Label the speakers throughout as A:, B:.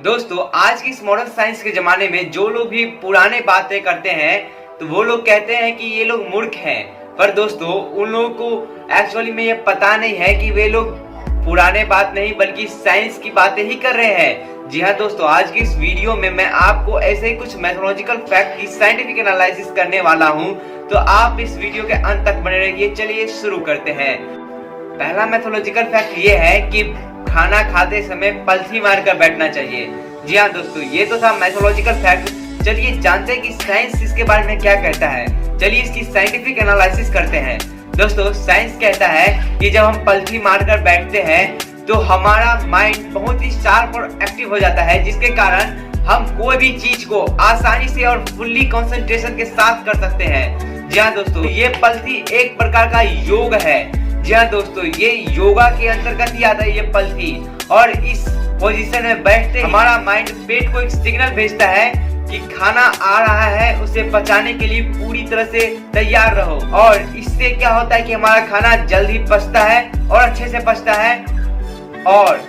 A: दोस्तों आज की इस मॉडर्न साइंस के जमाने में जो लोग भी पुराने बातें करते हैं तो वो लोग कहते हैं कि ये लोग मूर्ख हैं। पर दोस्तों उन लोगों को एक्चुअली में ये पता नहीं है कि वे लोग पुराने बात नहीं बल्कि साइंस की बातें ही कर रहे हैं। जी हाँ दोस्तों, आज की इस वीडियो में मैं आपको ऐसे ही कुछ मैथोलॉजिकल फैक्ट की साइंटिफिक एनालिसिस करने वाला हूँ, तो आप इस वीडियो के अंत तक बने रहिए। चलिए शुरू करते हैं। पहला मैथोलॉजिकल फैक्ट ये है कि खाना खाते समय पलथी मारकर बैठना चाहिए। जी हाँ दोस्तों, ये तो था मैथोलॉजिकल फैक्ट। चलिए जानते हैं कि साइंस इसके बारे में क्या कहता है। चलिए इसकी साइंटिफिक एनालिसिस करते हैं। दोस्तों साइंस कहता है कि जब हम पलथी मारकर बैठते हैं तो हमारा माइंड बहुत ही शार्प और एक्टिव हो जाता है, जिसके कारण हम कोई भी चीज को आसानी से और फुल्ली कंसंट्रेशन के साथ कर सकते हैं। जी हाँ दोस्तों, ये पलथी एक प्रकार का योग है। जी हाँ दोस्तों, ये योगा के अंतर्गत ही आता है ये पलथी। और इस पोजीशन में बैठते हमारा माइंड पेट को एक सिग्नल भेजता है कि खाना आ रहा है, उसे पचाने के लिए पूरी तरह से तैयार रहो। और इससे क्या होता है कि हमारा खाना जल्दी पचता है और अच्छे से पचता है। और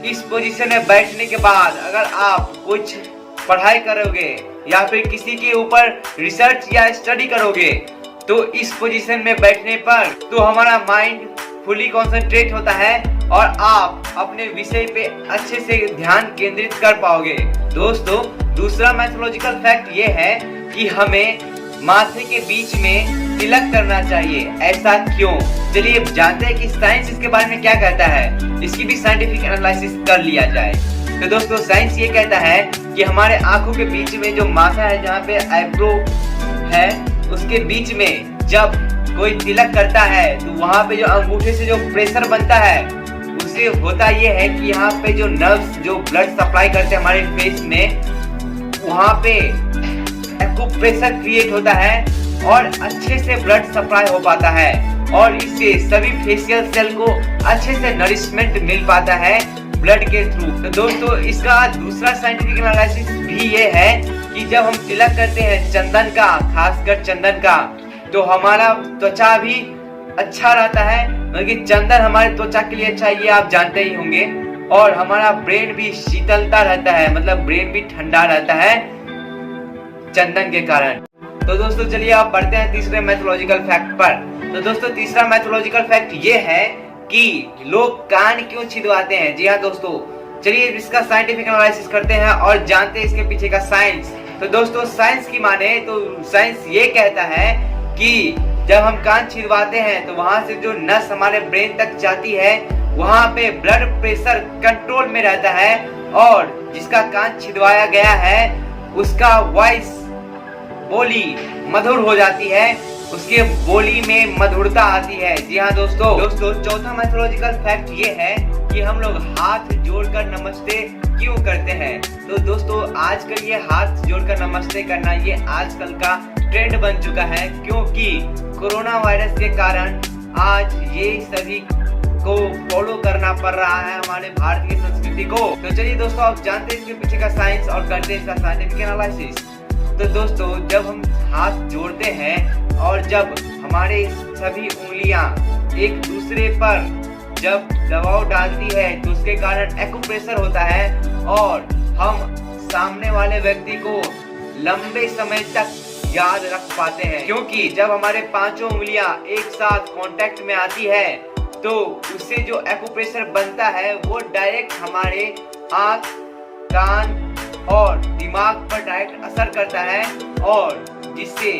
A: इस पोजीशन में बैठने के बाद अगर आप कुछ पढ़ाई करोगे या फिर किसी के ऊपर रिसर्च या स्टडी करोगे तो इस पोजीशन में बैठने पर तो हमारा माइंड फुली कंसंट्रेट होता है और आप अपने विषय पे अच्छे से ध्यान केंद्रित कर पाओगे। दोस्तों दूसरा मैथोलॉजिकल फैक्ट ये है कि हमें माथे के बीच में तिलक करना चाहिए। ऐसा क्यों? चलिए जानते हैं कि साइंस इसके बारे में क्या कहता है। इसकी भी साइंटिफिक एनालिसिस कर लिया जाए। तो दोस्तों साइंस ये कहता है कि हमारे आंखों के बीच में जो माथा है, जहाँ पे आईब्रो है, उसके बीच में जब कोई तिलक करता है तो वहाँ पे जो अंगूठे से जो प्रेशर बनता है उससे होता ये है कि यहाँ पे जो नर्व्स जो ब्लड सप्लाई करते हैं हमारे फेस में, वहाँ पे एक्यूप्रेशर क्रिएट होता है और अच्छे से ब्लड सप्लाई हो पाता है और इससे सभी फेशियल सेल को अच्छे से नरिशमेंट मिल पाता है ब्लड के थ्रू। तो दोस्तों इसका दूसरा साइंटिफिक एनालिसिस भी ये है कि जब हम तिलक करते हैं चंदन का, खासकर चंदन का, तो हमारा त्वचा भी अच्छा रहता है, बल्कि चंदन हमारे त्वचा के लिए अच्छा है, ये आप जानते ही होंगे। और हमारा ब्रेन भी शीतलता रहता है, मतलब ब्रेन भी ठंडा रहता है चंदन के कारण। तो दोस्तों चलिए आप बढ़ते हैं तीसरे मैथोलॉजिकल फैक्ट पर। तो दोस्तों तीसरा मैथोलॉजिकल फैक्ट ये है कि लोग कान क्यों छिदवाते हैं। जी हाँ दोस्तों, चलिए इसका साइंटिफिक एनालिसिस करते हैं और जानते हैं इसके पीछे का साइंस। तो दोस्तों साइंस की माने तो साइंस ये कहता है कि जब हम कान छिदवाते हैं तो वहां से जो नस हमारे ब्रेन तक जाती है, वहां पे ब्लड प्रेशर कंट्रोल में रहता है और जिसका कान छिदवाया गया है उसका वॉइस बोली मधुर हो जाती है, उसके बोली में मधुरता आती है। जी हाँ दोस्तों चौथा मैथोलॉजिकल फैक्ट ये है कि हम लोग हाथ जोड़कर नमस्ते क्यों करते हैं। तो दोस्तों आजकल ये हाथ जोड़कर नमस्ते करना ये आजकल का ट्रेंड बन चुका है, क्योंकि कोरोना वायरस के कारण आज ये सभी को फॉलो करना पड़ रहा है हमारे भारतीय संस्कृति को। तो चलिए दोस्तों आप जानते हैं इसके पीछे का साइंस और करते हैं इसका साइंटिफिक एनालिसिस। तो दोस्तों जब हम हाथ जोड़ते हैं और जब हमारे सभी उंगलियां एक दूसरे पर जब दबाव डालती है तो उसके कारण एक्यूप्रेशर होता है और हम सामने वाले व्यक्ति को लंबे समय तक याद रख पाते हैं, क्योंकि जब हमारे पांचों उंगलियां एक साथ कांटेक्ट में आती है तो उससे जो एक्यूप्रेशर बनता है वो डायरेक्ट हमारे आंख, कान और दिमाग पर डायरेक्ट असर करता है और जिससे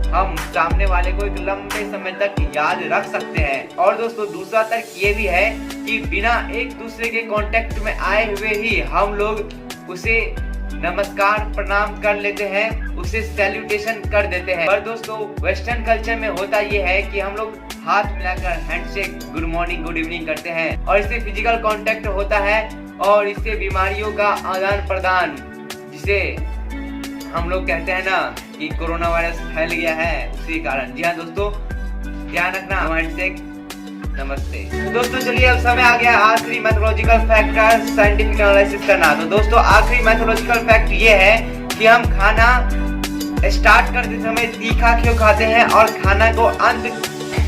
A: हम सामने वाले को एक लंबे समय तक याद रख सकते हैं। और दोस्तों दूसरा तर्क ये भी है कि बिना एक दूसरे के कांटेक्ट में आए हुए ही हम लोग उसे नमस्कार प्रणाम कर लेते हैं, उसे सैल्यूटेशन कर देते हैं। पर दोस्तों वेस्टर्न कल्चर में होता ये है कि हम लोग हाथ मिलाकर handshake, good morning, good evening करते हैं और इससे फिजिकल कांटेक्ट होता है और इससे बीमारियों का आदान प्रदान, जिसे हम लोग कहते हैं ना कि कोरोना वायरस फैल गया है, उसी कारण। जी हाँ दोस्तों ध्यान रखना, हैंडशेक, नमस्ते। तो दोस्तों चलिए अब समय आ गया आखिरी मैथोलॉजिकल फैक्ट का साइंटिफिक एनालिसिस करना। तो दोस्तों आखिरी मैथोलॉजिकल फैक्ट ये है कि हम खाना स्टार्ट करते समय तीखा क्यों खाते हैं और खाना को अंत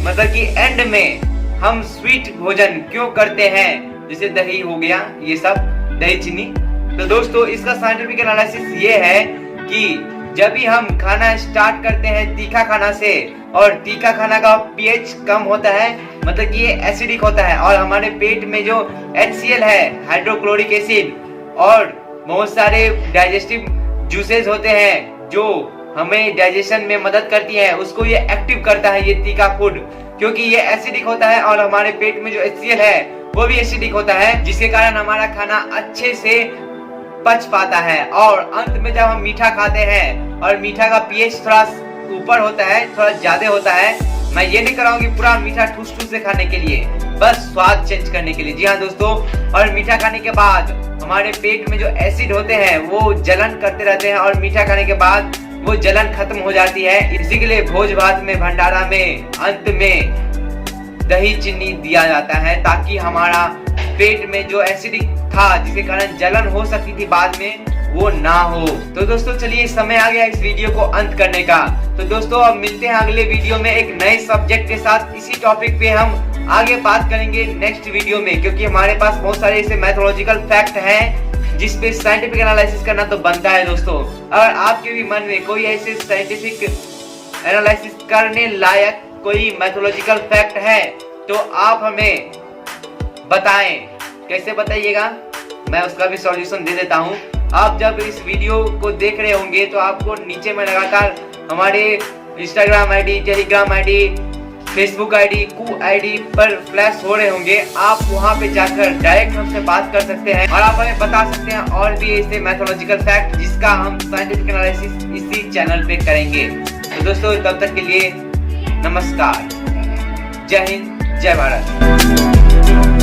A: मतलब कि एंड में हम स्वीट भोजन क्यों करते हैं, जैसे दही हो गया, ये सब दही चीनी। तो दोस्तों इसका साइंटिफिक एनालिसिस ये है कि जब भी हम खाना स्टार्ट करते हैं तीखा खाना से, और तीखा खाना का पीएच कम होता है, मतलब कि ये एसिडिक होता है, और हमारे पेट में जो HCl है, हाइड्रोक्लोरिक एसिड, और बहुत सारे डाइजेस्टिव जूसेस होते हैं जो हमें डाइजेशन में मदद करती है, उसको ये एक्टिव करता है ये तीखा फूड, क्योंकि ये एसिडिक होता है और हमारे पेट में जो HCl है वो भी एसिडिक होता है, जिसके कारण हमारा खाना अच्छे से पच पाता है। और अंत में जब हम मीठा खाते हैं और मीठा का पीएच थोड़ा ऊपर होता है, थोड़ा ज्यादा होता है, मैं ये नहीं कराऊंगी पूरा मीठा ठूस ठूस से खाने के लिए, बस स्वाद चेंज करने के लिए। जी हाँ दोस्तों, और मीठा खाने के बाद हमारे पेट में जो एसिड होते हैं वो जलन करते रहते हैं, और मीठा खाने के बाद वो जलन खत्म हो जाती है। इसी के लिए भोज भात में, भंडारा में अंत में दही चीनी दिया जाता है, ताकि हमारा पेट में जो एसिडिक था जिसके कारण जलन हो सकती थी बाद में, वो ना हो। तो दोस्तों चलिए समय आ गया इस वीडियो को अंत करने का। तो दोस्तों अब मिलते हैं अगले वीडियो में एक नए सब्जेक्ट के साथ। इसी टॉपिक पे हम आगे बात करेंगे नेक्स्ट वीडियो में, क्योंकि हमारे पास बहुत सारे ऐसे मैथोलॉजिकल फैक्ट हैं जिसपे साइंटिफिक एनालिसिस करना तो बनता है दोस्तों। अगर आपके भी मन में कोई ऐसे साइंटिफिक एनालिसिस करने लायक कोई मैथोलॉजिकल फैक्ट है तो आप हमें बताएं। कैसे बताइएगा, मैं उसका भी सॉल्यूशन दे देता हूं। आप जब इस वीडियो को देख रहे होंगे तो आपको नीचे में लगातार हमारे Instagram ID, Telegram ID, Facebook ID, Koo ID पर फ्लैश हो रहे होंगे। आप वहां पे जाकर डायरेक्ट हमसे बात कर सकते हैं और आप हमें बता सकते हैं और भी ऐसे मैथोलॉजिकल फैक्ट जिसका हम साइंटिफिक एनालिसिस इसी चैनल पे करेंगे। तो दोस्तों तब तक के लिए नमस्कार, जय हिंद, जय भारत।